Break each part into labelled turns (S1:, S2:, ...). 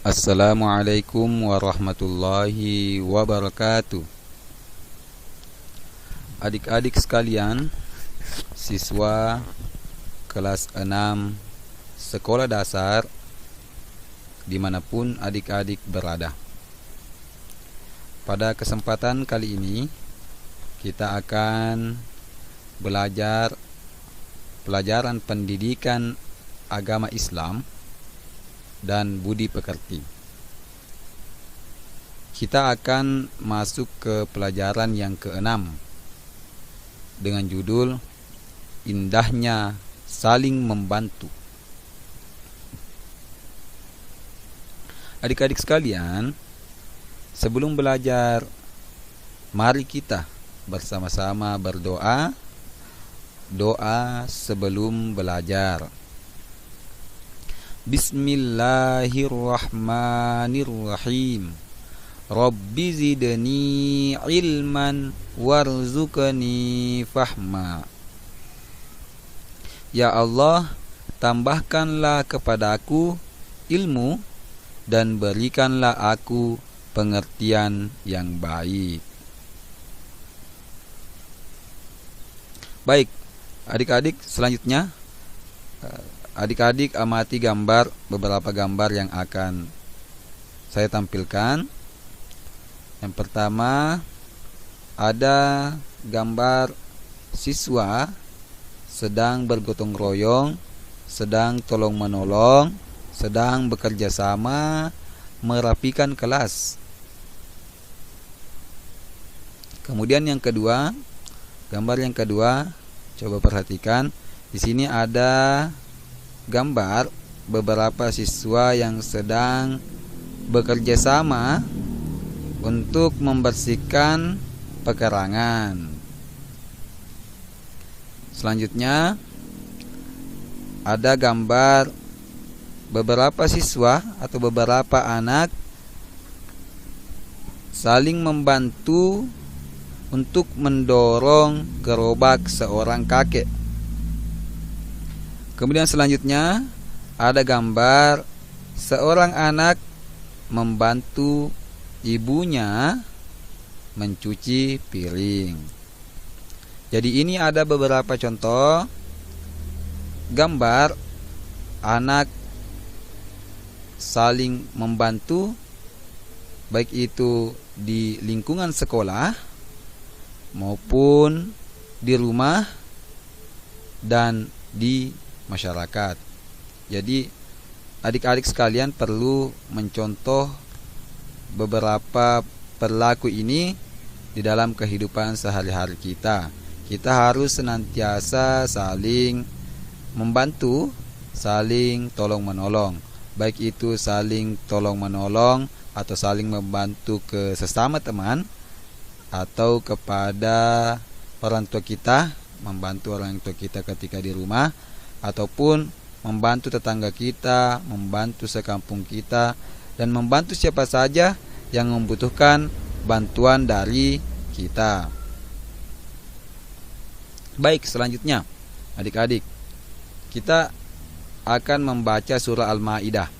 S1: Assalamualaikum warahmatullahi wabarakatuh. Adik-adik sekalian, siswa kelas 6 sekolah dasar dimanapun adik-adik berada. Pada kesempatan kali ini kita akan belajar pelajaran pendidikan agama Islam dan budi pekerti. Kita akan masuk ke pelajaran yang ke-6 dengan judul Indahnya Saling Membantu. Adik-adik sekalian, sebelum belajar, mari kita bersama-sama berdoa. Doa sebelum belajar. Bismillahirrahmanirrahim. Rabbi zidni ilman warzuqni fahma. Ya Allah, tambahkanlah kepadaku ilmu dan berikanlah aku pengertian yang baik. Baik, adik-adik, selanjutnya adik-adik amati beberapa gambar yang akan saya tampilkan. Yang pertama, ada gambar siswa sedang bergotong royong, sedang tolong menolong, sedang bekerja sama merapikan kelas. Kemudian yang kedua, gambar yang kedua, coba perhatikan. Di sini ada gambar beberapa siswa yang sedang bekerja sama untuk membersihkan pekarangan. Selanjutnya ada gambar beberapa siswa atau beberapa anak saling membantu untuk mendorong gerobak seorang kakek. Kemudian selanjutnya ada gambar seorang anak membantu ibunya mencuci piring. Jadi ini ada beberapa contoh gambar anak saling membantu, baik itu di lingkungan sekolah maupun di rumah dan di masyarakat. Jadi adik-adik sekalian perlu mencontoh beberapa perilaku ini di dalam kehidupan sehari-hari kita. Kita harus senantiasa saling membantu, saling tolong menolong. Baik itu saling tolong menolong atau saling membantu ke sesama teman, atau kepada orang tua kita, membantu orang tua kita ketika di rumah, ataupun membantu tetangga kita, membantu sekampung kita, dan membantu siapa saja yang membutuhkan bantuan dari kita. Baik, selanjutnya adik-adik, kita akan membaca surah Al-Maidah.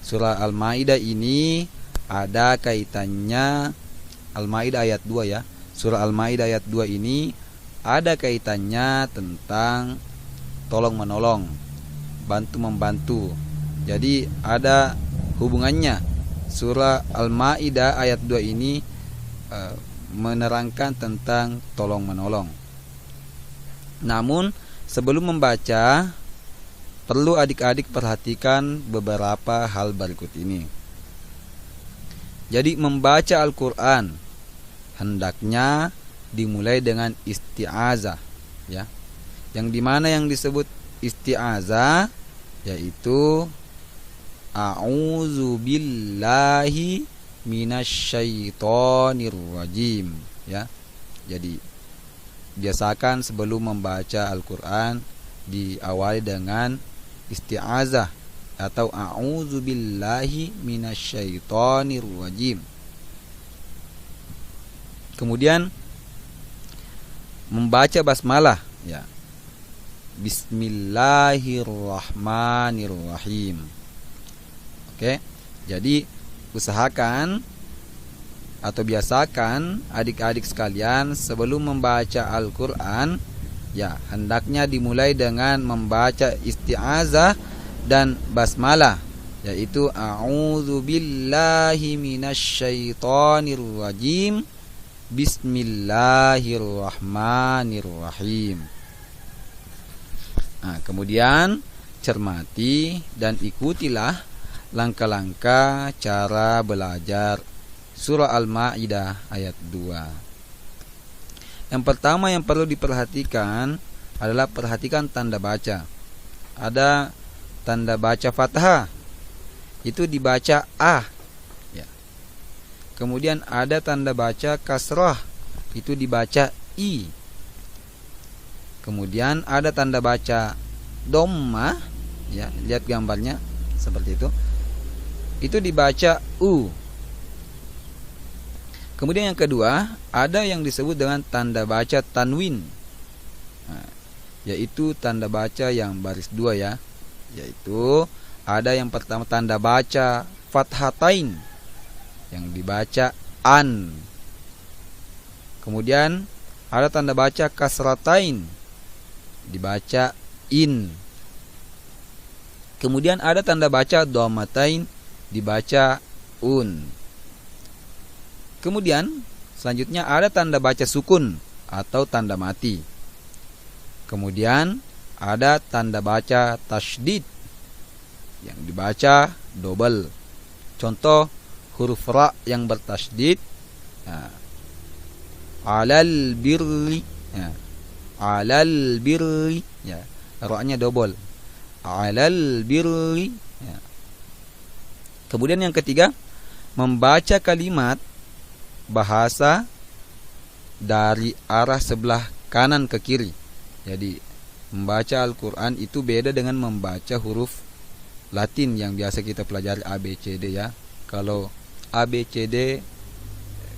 S1: Surah Al-Maidah ini ada kaitannya, Al-Maidah ayat 2 ya. Surah Al-Maidah ayat 2 ini ada kaitannya tentang tolong menolong, bantu membantu. Jadi ada hubungannya. Surah Al-Maidah ayat 2 ini menerangkan tentang tolong menolong. Namun sebelum membaca, perlu adik-adik perhatikan beberapa hal berikut ini. Jadi membaca Al-Quran hendaknya dimulai dengan isti'azah, ya. Yang dimana yang disebut isti'azah yaitu a'udzu billahi minasyaitonir rajim, ya. Jadi biasakan sebelum membaca Al-Quran diawali dengan isti'azah atau a'udzu billahi minasyaitonir rajim. Kemudian membaca basmalah, ya. Bismillahirrahmanirrahim. Oke. Jadi usahakan atau biasakan adik-adik sekalian sebelum membaca Al-Quran, ya hendaknya dimulai dengan membaca isti'azah dan basmalah, yaitu a'udzubillahi minasyaitonirrajim, bismillahirrahmanirrahim. Nah, kemudian cermati dan ikutilah langkah-langkah cara belajar surah Al-Maidah ayat 2. Yang pertama yang perlu diperhatikan adalah perhatikan tanda baca. Ada tanda baca fathah, itu dibaca A, ya. Kemudian ada tanda baca kasrah, itu dibaca I. Kemudian ada tanda baca dhammah, ya, lihat gambarnya seperti itu dibaca U. Kemudian yang kedua, ada yang disebut dengan tanda baca tanwin, nah, yaitu tanda baca yang baris 2, ya. Yaitu ada yang pertama tanda baca fathatain yang dibaca an. Kemudian ada tanda baca kasratain dibaca in. Kemudian ada tanda baca dhammatain dibaca un. Kemudian selanjutnya ada tanda baca sukun atau tanda mati. Kemudian ada tanda baca tasydid yang dibaca double. Contoh huruf ra yang bertasydid, nah, alal birri, ya. Alal birri, ya, ra-nya double, alal birri, ya. Kemudian yang ketiga, membaca kalimat bahasa dari arah sebelah kanan ke kiri. Jadi membaca Al-Quran itu beda dengan membaca huruf Latin yang biasa kita pelajari A, B, C, D, ya. Kalau A, B, C, D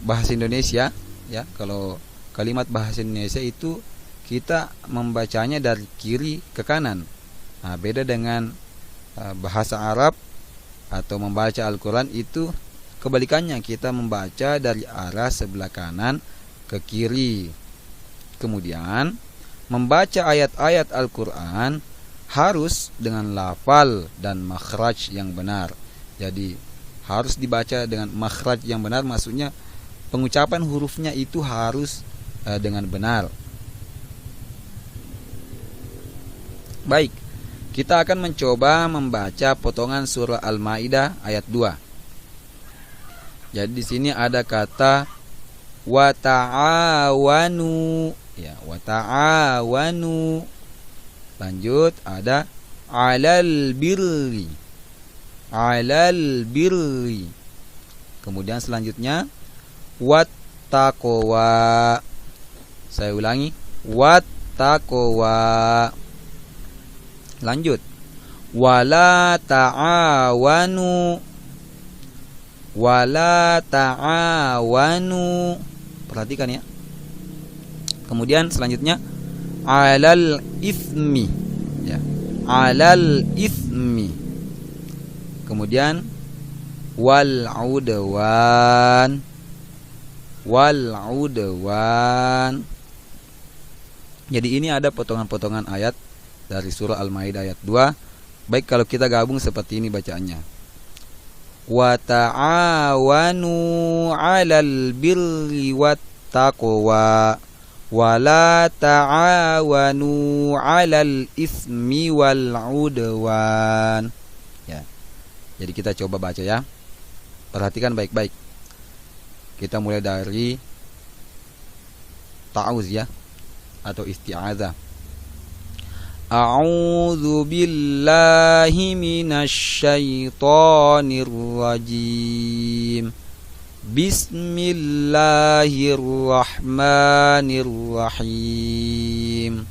S1: bahasa Indonesia, ya, kalau kalimat bahasa Indonesia itu kita membacanya dari kiri ke kanan. Nah, beda dengan bahasa Arab atau membaca Al-Quran itu kebalikannya, kita membaca dari arah sebelah kanan ke kiri. Kemudian membaca ayat-ayat Al-Quran harus dengan lafal dan makhraj yang benar. Jadi harus dibaca dengan makhraj yang benar, maksudnya pengucapan hurufnya itu harus dengan benar. Baik, kita akan mencoba membaca potongan surah Al-Maidah ayat 2. Jadi di sini ada kata wa ta'awanu, ya, wa ta'awanu. Lanjut ada alal birri, alal birri. Kemudian selanjutnya wattaqwa. Saya ulangi, wattaqwa. Lanjut, wala ta'awanu, wala ta'awanu. Perhatikan, ya. Kemudian selanjutnya alal ismi, ya, alal ismi. Kemudian wal udwan, wal udwan. Jadi ini ada potongan-potongan ayat dari surah Al-Maidah ayat 2. Baik, kalau kita gabung seperti ini bacaannya. Wa ta'awanu 'alal birri wattaqwa wa la ta'awanu 'alal ismi wal 'udwan. Ya. Jadi kita coba baca, ya. Perhatikan baik-baik. Kita mulai dari ta'awuz, ya, atau isti'adzah. A'udzu billahi minasy syaithanir rajim. Bismillahirrahmanirrahim.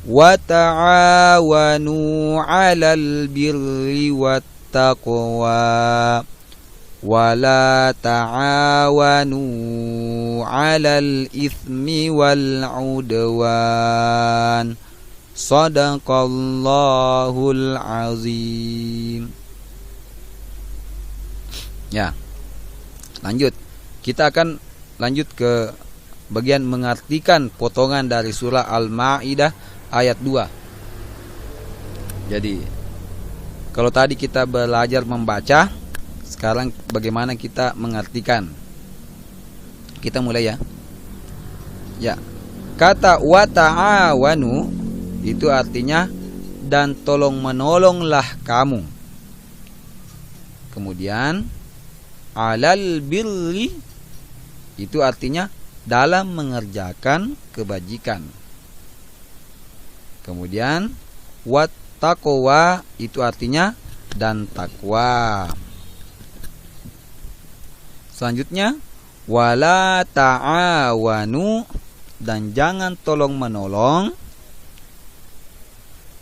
S1: Wa ta'awanu 'alal birri wattaqwa wa la ta'awanu 'alal itsmi wal 'udwan. Shadaqallahul azim. Ya, lanjut. Kita akan lanjut ke bagian mengartikan potongan dari surah Al-Maidah ayat 2. Jadi, kalau tadi kita belajar membaca, sekarang bagaimana kita mengartikan. Kita mulai ya. Ya. Kata wa ta'awanu itu artinya dan tolong menolonglah kamu. Kemudian alal birri itu artinya dalam mengerjakan kebajikan. Kemudian wat taqwa itu artinya dan takwa. Selanjutnya wala ta'awanu dan jangan tolong menolong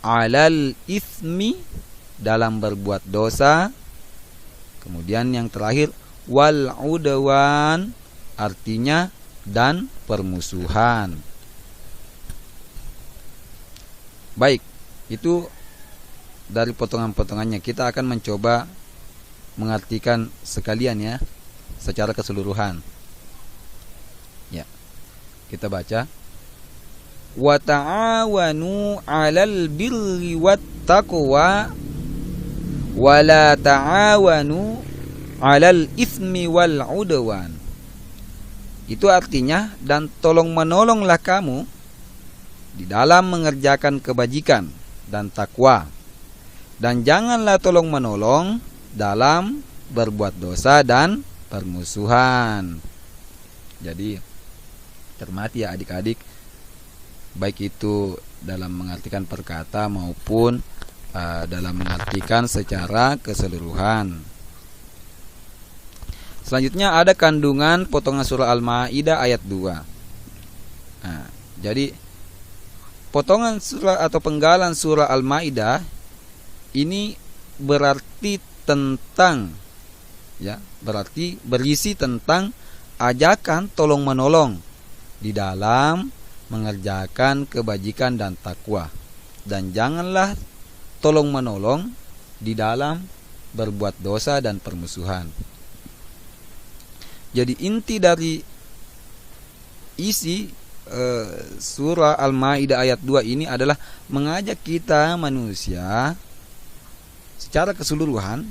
S1: alal ismi dalam berbuat dosa. Kemudian yang terakhir wal udwan artinya dan permusuhan. Baik, itu dari potongan-potongannya. Kita akan mencoba mengartikan sekalian ya, secara keseluruhan. Ya. Kita baca. Wa ta'awanu 'alal birri wat taqwa wa la ta'awanu 'alal itsmi wal 'udwan. Itu artinya dan tolong menolonglah kamu di dalam mengerjakan kebajikan dan takwa, dan janganlah tolong menolong dalam berbuat dosa dan permusuhan. Jadi cermati ya adik-adik, baik itu dalam mengartikan perkata maupun dalam mengartikan secara keseluruhan. Selanjutnya ada kandungan potongan surah Al-Maidah ayat 2. Nah, jadi potongan surah atau penggalan surah Al-Maidah ini berarti tentang ya, berarti berisi tentang ajakan tolong menolong di dalam mengerjakan kebajikan dan takwa, dan janganlah tolong menolong di dalam berbuat dosa dan permusuhan. Jadi inti dari isi surah Al-Maidah ayat 2 ini adalah mengajak kita manusia secara keseluruhan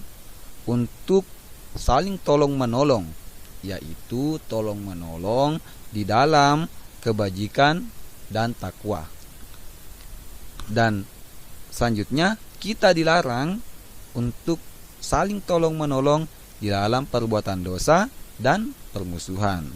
S1: untuk saling tolong menolong, yaitu tolong menolong di dalam kebajikan dan takwa. Dan selanjutnya kita dilarang untuk saling tolong menolong di dalam perbuatan dosa dan permusuhan.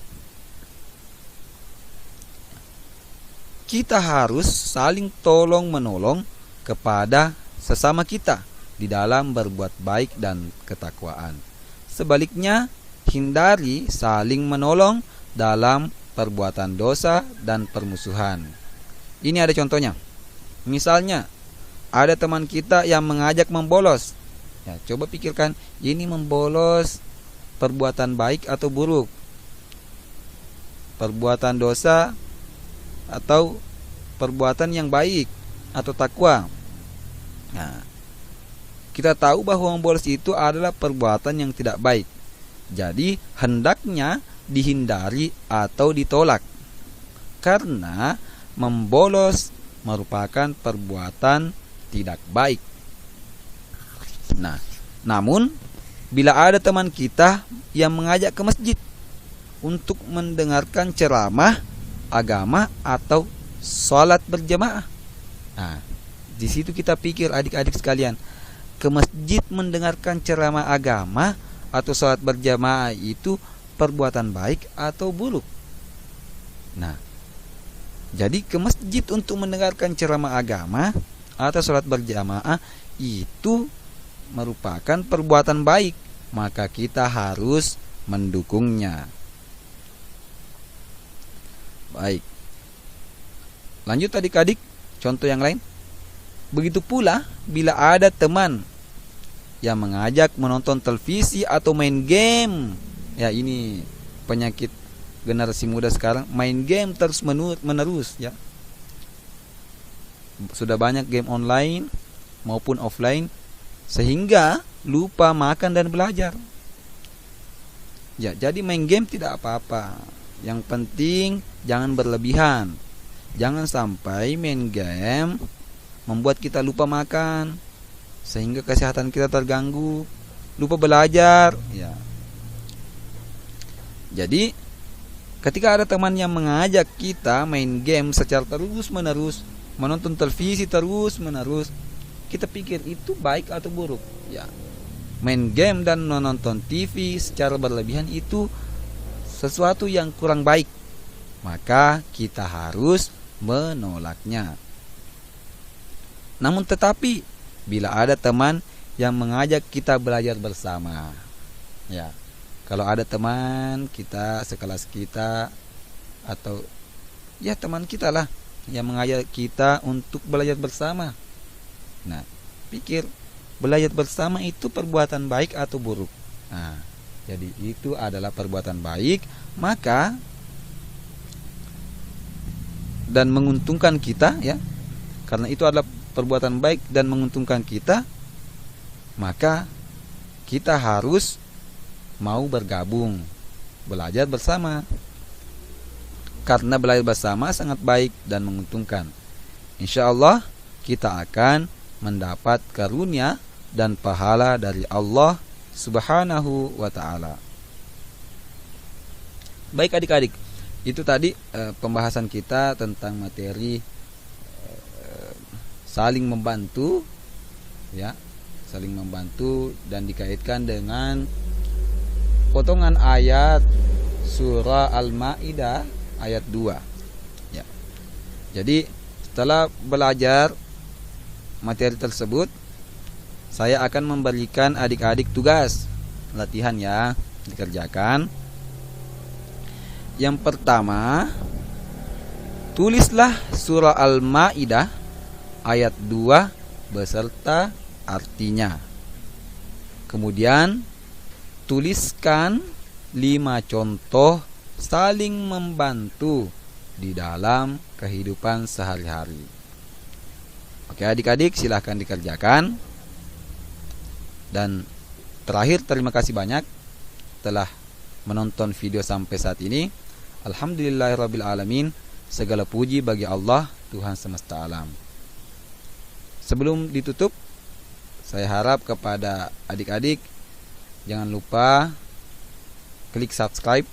S1: Kita harus saling tolong menolong kepada sesama kita di dalam berbuat baik dan ketakwaan. Sebaliknya, hindari saling menolong dalam perbuatan dosa dan permusuhan. Ini ada contohnya. Misalnya, ada teman kita yang mengajak membolos. Ya, coba pikirkan, ini membolos perbuatan baik atau buruk? Perbuatan dosa atau perbuatan yang baik atau takwa? Nah, kita tahu bahwa membolos itu adalah perbuatan yang tidak baik. Jadi hendaknya dihindari atau ditolak, karena membolos merupakan perbuatan tidak baik. Nah, namun bila ada teman kita yang mengajak ke masjid untuk mendengarkan ceramah agama atau sholat berjamaah, nah, di situ kita pikir adik-adik sekalian, ke masjid mendengarkan ceramah agama atau sholat berjamaah itu perbuatan baik atau buruk? Nah, jadi ke masjid untuk mendengarkan ceramah agama atau sholat berjamaah itu merupakan perbuatan baik, maka kita harus mendukungnya. Baik, lanjut adik-adik, contoh yang lain. Begitu pula bila ada teman yang mengajak menonton televisi atau main game. Ya, ini penyakit generasi muda sekarang, main game terus menerus ya. Sudah banyak game online maupun offline sehingga lupa makan dan belajar. Ya, jadi main game tidak apa-apa. Yang penting jangan berlebihan. Jangan sampai main game membuat kita lupa makan sehingga kesehatan kita terganggu, lupa belajar, ya. Jadi ketika ada teman yang mengajak kita main game secara terus-menerus, menonton televisi terus-menerus, kita pikir itu baik atau buruk, ya. Main game dan menonton TV secara berlebihan itu sesuatu yang kurang baik. Maka kita harus menolaknya. Namun tetapi bila ada teman yang mengajak kita belajar bersama, ya, kalau ada teman kita sekelas kita atau ya teman kita lah yang mengajak kita untuk belajar bersama, nah, pikir belajar bersama itu perbuatan baik atau buruk. Nah, jadi itu adalah perbuatan baik, maka dan menguntungkan kita, ya. Karena itu adalah perbuatan baik dan menguntungkan kita, maka kita harus mau bergabung belajar bersama. Karena belajar bersama sangat baik dan menguntungkan. Insya Allah kita akan mendapat karunia dan pahala dari Allah Subhanahu wa ta'ala. Baik adik-adik, itu tadi pembahasan kita tentang materi saling membantu, ya, saling membantu, dan dikaitkan dengan potongan ayat surah Al-Maidah ayat 2, ya. Jadi setelah belajar materi tersebut, saya akan memberikan adik-adik tugas latihan, ya, dikerjakan. Yang pertama, tulislah surah Al-Maidah ayat 2 beserta artinya. Kemudian tuliskan 5 contoh saling membantu di dalam kehidupan sehari-hari. Oke adik-adik, silahkan dikerjakan. Dan terakhir, terima kasih banyak telah menonton video sampai saat ini. Alhamdulillahirabbil alamin. Segala puji bagi Allah, Tuhan semesta alam. Sebelum ditutup, saya harap kepada adik-adik jangan lupa klik subscribe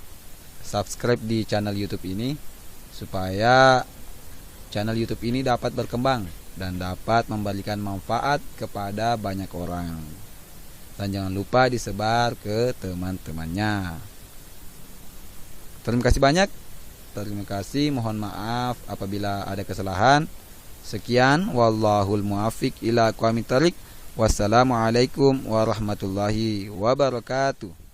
S1: di channel YouTube ini supaya channel YouTube ini dapat berkembang dan dapat memberikan manfaat kepada banyak orang. Dan jangan lupa disebar ke teman-temannya. Terima kasih banyak. Terima kasih. Mohon maaf apabila ada kesalahan. Sekian. Wallahul muwaffiq ila aqwamit thoriq. Wassalamualaikum warahmatullahi wabarakatuh.